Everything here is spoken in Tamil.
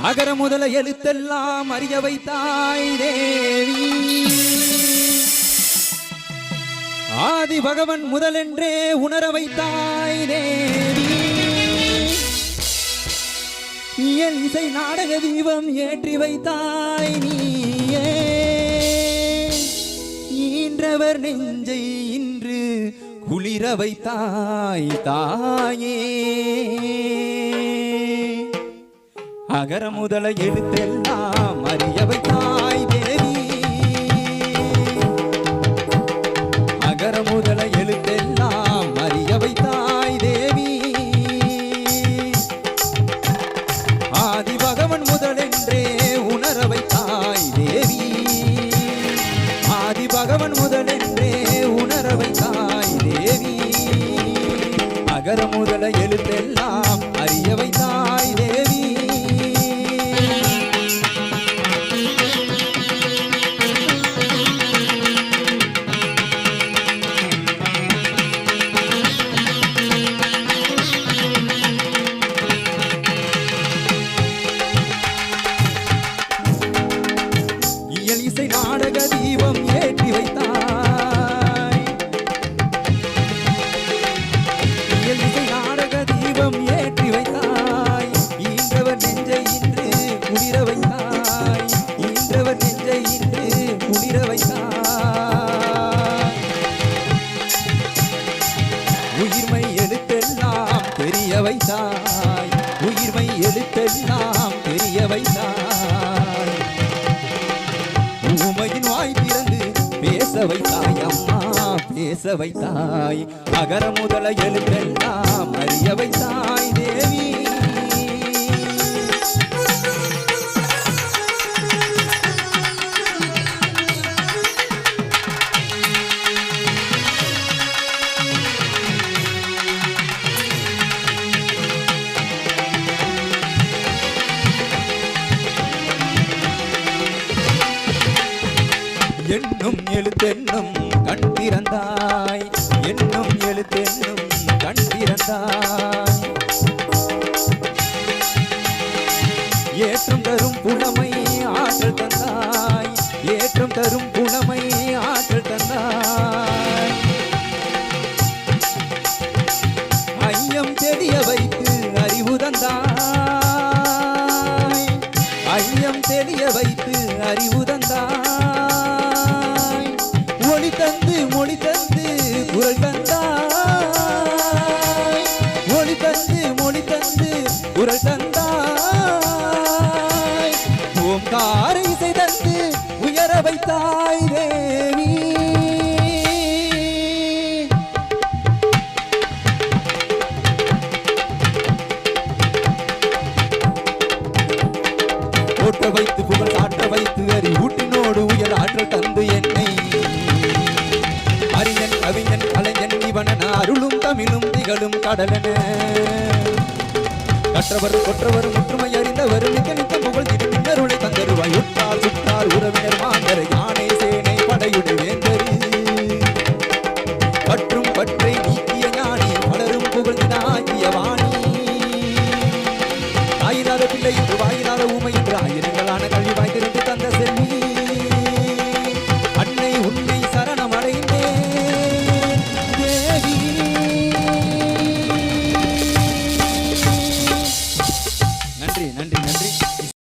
அகர முதல எழுத்தெல்லாம் அறிய வைத்தாய் தேவி. ஆதி பகவன் முதலென்றே உணர வைத்தாய் தேவி. இயல் இசை நாடக தீபம் ஏற்றி வைத்தாய் நீயே. ஈன்றவர் நெஞ்சை இன்று குளிர வைத்தாய் தாயே. அகர முதல எழுத்தெல்லாம் அறிய வைத்தாய் தேவி. அகர முதல எழுத்தெல்லாம் அறிய வைத்தாய் தேவி. ஆதி பகவன் முதலென்றே உணர வைத்தாய் தேவி. ஆதி பகவன் முதலென்றே உணர வைத்தாய் தேவி. அகர முதல எழுத்தெல்லாம் அறிய வைத்தாய் தேவி. இசை நாடக தீபம் ஏற்றி வைத்தாய். இசை நாடக தீபம் ஏற்றி வைத்தாய். ஈன்றவர் நெஞ்சை இன்று குளிர வைத்தாய். ஈன்றவர் நெஞ்சை இன்று குளிர வைத்தாய். உயிர்மை எழுத்தெல்லாம் தெரிய வைத்தாய். உயிர்மை எழுத்தெல்லாம் தெரிய வைத்தாய். உமையின் வாய் திறந்து பேச வைத்தாய் அம்மா, பேச வைத்தாய். அகர முதல எழுத்தெல்லாம் அறிய வைத்தாய் தேவி. எண்ணும் எழுத்தென்னும் கண் திறந்தாய். எண்ணும் எழுத்தென்னும் கண் திறந்தாய். ஏற்றம் தரும் புலமை ஆற்றல் தந்தாய். ஏற்றம் தரும் புலமை ஆற்றல் தந்தாய். ஐயம் தெரிய வைத்து அறிவு தந்தாய். ஐயம் தெரிய வைத்து அறிவு தந்தாய். மொழி தந்து மொழி தந்து குரல் தந்தாய். மொழி தந்து மொழி தந்து குரல் தந்தாய். ஓம்கார இசை தந்து உயர வைத்தாய் தேவி. ஓட்ட வைத்து புகழ் சாட்ட வைத்து அறிவூட்டினோடு உயர் ஆற்றல் தந்து என்னை அறிஞன் கவிஞன் கலைஞன் இவனன அருளும் தமிழும் திகழும் கடலென. கற்றவர் கொற்றவர் முற்றுமை அறிந்தவர் மிக நித்தம் புகழ் திரு பின்னருளை தந்தருவாய். உற்றார் சுற்றார் உறவினர் மாந்தர் யானை சேனை படையுடு வேந்தரு. பற்றும் பற்றை நீக்கிய ஞானி பலரும் புகழ்ந்தினாகிய வாணி. ஆயிராத பிள்ளை என்று வாயிராத ஊமை என்று ஆயிரங்களான கல்வி வாய்த்திருந்த